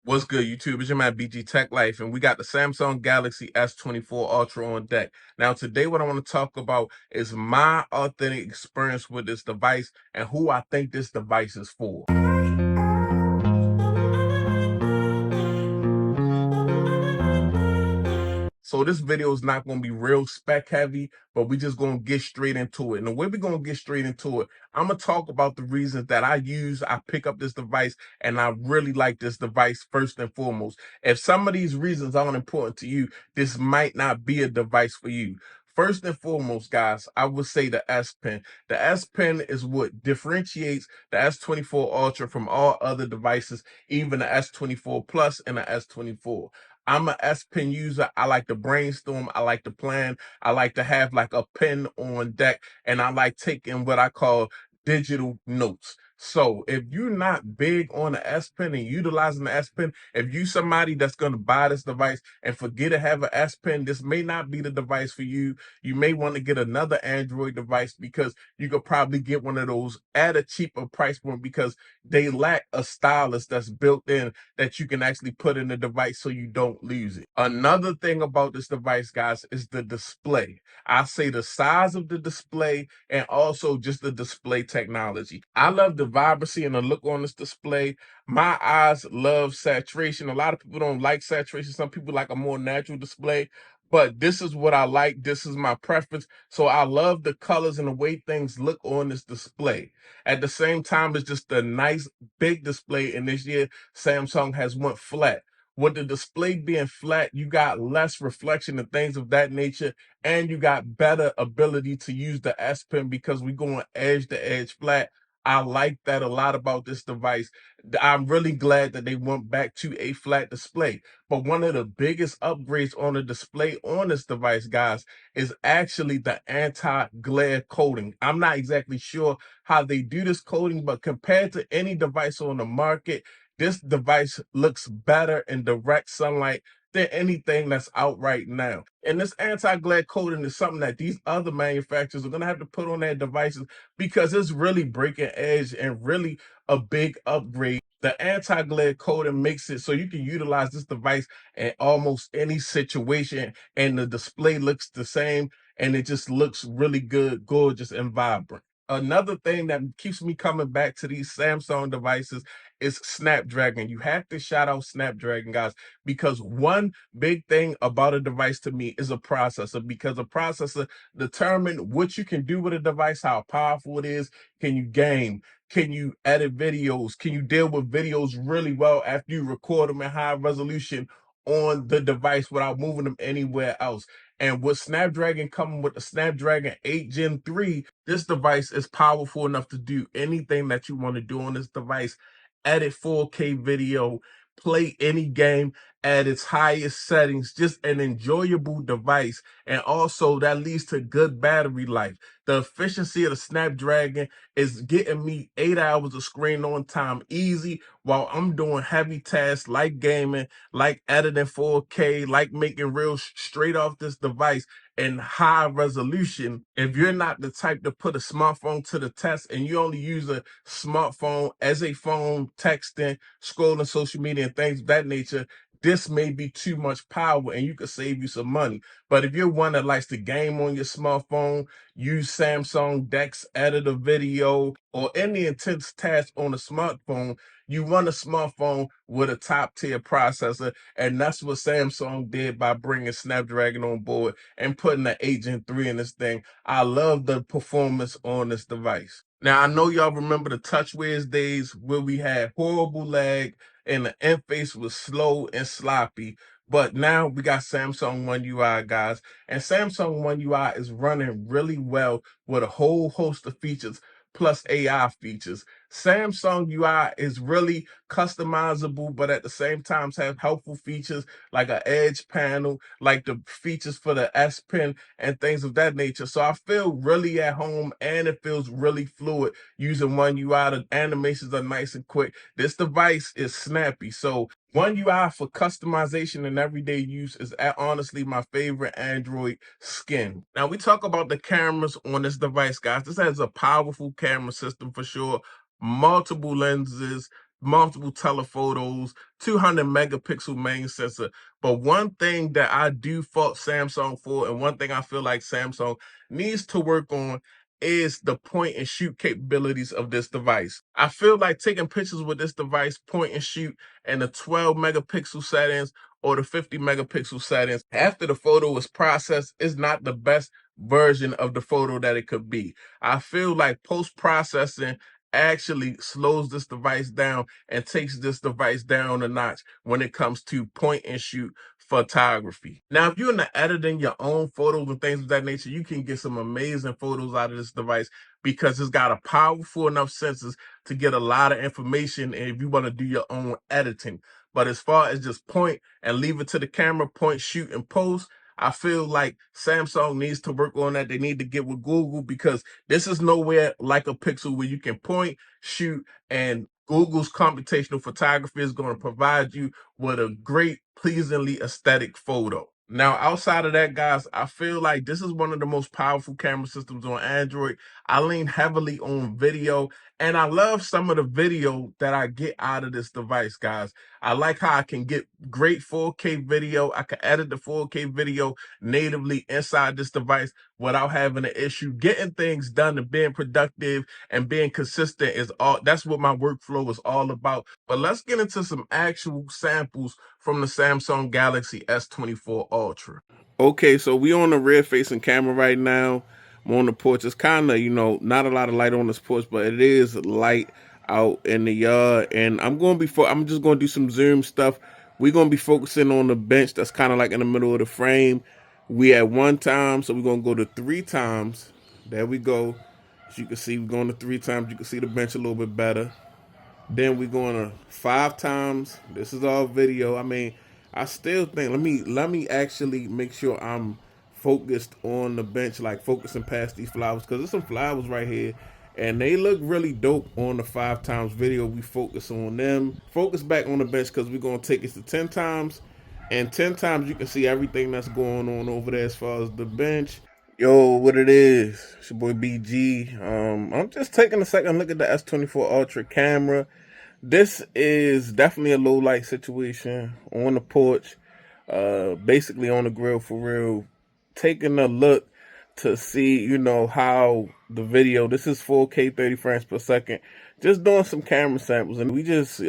What's good, YouTube? It's your man BG Tech Life, and we got the Samsung Galaxy S24 Ultra on deck. Now, today, what I want to talk about is my authentic experience with this device and who I think this device is for. So this video is not going to be real spec heavy, but we just going to get straight into it. And the way we're going to get straight into it, I'm going to talk about the reasons that I pick up this device, and I really like this device first and foremost. If some of these reasons aren't important to you, this might not be a device for you. First and foremost, guys, I would say the S Pen. The S Pen is what differentiates the S24 Ultra from all other devices, even the S24 Plus and the S24. I'm an S Pen user. I like to brainstorm. I like to plan. I like to have like a pen on deck, and I like taking what I call digital notes. So if you're not big on the S Pen and utilizing the S Pen, if you somebody that's going to buy this device and forget to have an S Pen, this may not be the device for you. You may want to get another Android device because you could probably get one of those at a cheaper price point because they lack a stylus that's built in that you can actually put in the device so you don't lose it. Another thing about this device, guys, is the display. I say the size of the display and also just the display technology. I love the vibrancy and the look on this display. My eyes love saturation. A lot of people don't like saturation. Some people like a more natural display. But this is what I like. This is my preference. So I love the colors and the way things look on this display. At the same time, it's just a nice big display. And this year, Samsung has went flat. With the display being flat, you got less reflection and things of that nature, and you got better ability to use the S Pen because we're going edge to edge flat. I like that a lot about this device. I'm really glad that they went back to a flat display. But one of the biggest upgrades on the display on this device, guys, is actually the anti-glare coating. I'm not exactly sure how they do this coating, but compared to any device on the market, this device looks better in direct sunlight than anything that's out right now. And this anti-glare coating is something that these other manufacturers are going to have to put on their devices because it's really breaking edge and really a big upgrade. The anti-glare coating makes it so you can utilize this device in almost any situation, and the display looks the same, and it just looks really good, gorgeous, and vibrant. Another thing that keeps me coming back to these Samsung devices is Snapdragon. You have to shout out Snapdragon, guys, because one big thing about a device to me is a processor, because a processor determines what you can do with a device, how powerful it is. Can you game? Can you edit videos? Can you deal with videos really well after you record them in high resolution on the device without moving them anywhere else? And with Snapdragon coming with the Snapdragon 8 Gen 3, this device is powerful enough to do anything that you want to do on this device. Edit 4K video, play any game at its highest settings, just an enjoyable device. And also that leads to good battery life. The efficiency of the Snapdragon is getting me 8 hours of screen on time easy while I'm doing heavy tasks like gaming, like editing 4K, like making reels straight off this device in high resolution. If you're not the type to put a smartphone to the test and you only use a smartphone as a phone, texting, scrolling social media and things of that nature, this may be too much power and you could save you some money. But if you're one that likes to game on your smartphone, use Samsung Dex Editor Video, or any intense task on a smartphone, you want a smartphone with a top tier processor. And that's what Samsung did by bringing Snapdragon on board and putting the 8 Gen 3 in this thing. I love the performance on this device. Now, I know y'all remember the TouchWiz days where we had horrible lag and the interface was slow and sloppy. But now we got Samsung One UI, guys. And Samsung One UI is running really well with a whole host of features plus AI features. Samsung UI is really customizable, but at the same time have helpful features like an edge panel, like the features for the S Pen and things of that nature. So I feel really at home and it feels really fluid using One UI. The animations are nice and quick. This device is snappy. So One UI for customization and everyday use is honestly my favorite Android skin. Now we talk about the cameras on this device, guys. This has a powerful camera system for sure. Multiple lenses, multiple telephotos, 200 megapixel main sensor. But one thing that I do fault Samsung for, and one thing I feel like Samsung needs to work on, is the point and shoot capabilities of this device. I feel like taking pictures with this device, point and shoot, and the 12 megapixel settings or the 50 megapixel settings, after the photo is processed, is not the best version of the photo that it could be. I feel like post-processing actually slows this device down and takes this device down a notch when it comes to point and shoot photography. Now, if you're into editing your own photos and things of that nature, you can get some amazing photos out of this device because it's got a powerful enough sensors to get a lot of information if you want to do your own editing. But as far as just point and leave it to the camera, point, shoot, and post, I feel like Samsung needs to work on that. They need to get with Google because this is nowhere like a Pixel where you can point, shoot, and Google's computational photography is going to provide you with a great, pleasingly aesthetic photo. Now, outside of that, guys, I feel like this is one of the most powerful camera systems on Android. I lean heavily on video, and I love some of the video that I get out of this device, guys. I like how I can get great 4K video. I can edit the 4K video natively inside this device without having an issue. Getting things done and being productive and being consistent is all, that's what my workflow is all about. But let's get into some actual samples from the Samsung Galaxy S24 Ultra. Okay, so we on the rear facing camera right now. I'm on the porch. It's kind of, not a lot of light on this porch, but it is light out in the yard. And I'm just going to do some zoom stuff. We're going to be focusing on the bench that's kind of like in the middle of the frame. We at 1 time, so we're going to go to 3 times. There we go. As you can see, we're going to 3 times. You can see the bench a little bit better. Then we're going to 5 times. This is all video. I mean, I still think, let me actually make sure I'm focused on the bench, like focusing past these flowers, because there's some flowers right here and they look really dope on the 5 times video. We focus on them. Focus back on the bench because we're going to take it to 10 times. And 10 times you can see everything that's going on over there as far as the bench. Yo, what it is? It's your boy BG. I'm just taking a second look at the S24 Ultra camera. This is definitely a low light situation on the porch, basically on the grill for real. Taking a look to see, how the video, this is 4K 30 frames per second. Just doing some camera samples, and we just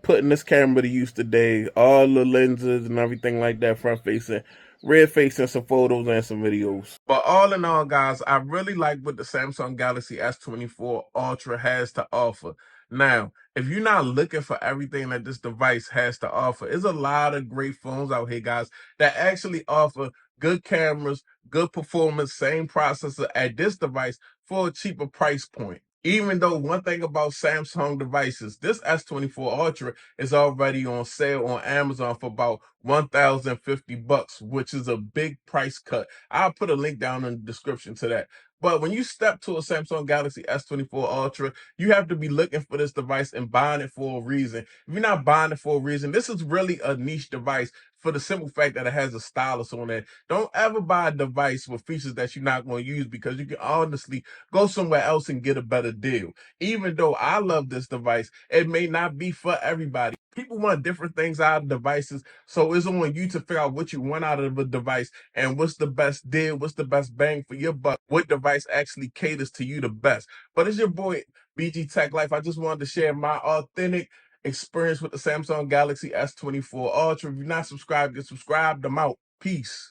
putting this camera to use today. All the lenses and everything like that, front facing, rear facing, some photos and some videos. But all in all, guys, I really like what the Samsung Galaxy S24 Ultra has to offer. Now, if you're not looking for everything that this device has to offer, there's a lot of great phones out here, guys, that actually offer good cameras, good performance, same processor at this device for a cheaper price point. Even though one thing about Samsung devices, this S24 Ultra is already on sale on Amazon for about $1,050, which is a big price cut. I'll put a link down in the description to that. But when you step to a Samsung Galaxy S24 Ultra, you have to be looking for this device and buying it for a reason. If you're not buying it for a reason, this is really a niche device for the simple fact that it has a stylus on it. Don't ever buy a device with features that you're not going to use because you can honestly go somewhere else and get a better deal. Even though I love this device, it may not be for everybody. People want different things out of devices, so it's on you to figure out what you want out of a device and what's the best deal, what's the best bang for your buck, what device actually caters to you the best. But it's your boy BG Tech Life. I just wanted to share my authentic experience with the Samsung Galaxy S24 Ultra. If you're not subscribed, get subscribed. I'm out. Peace.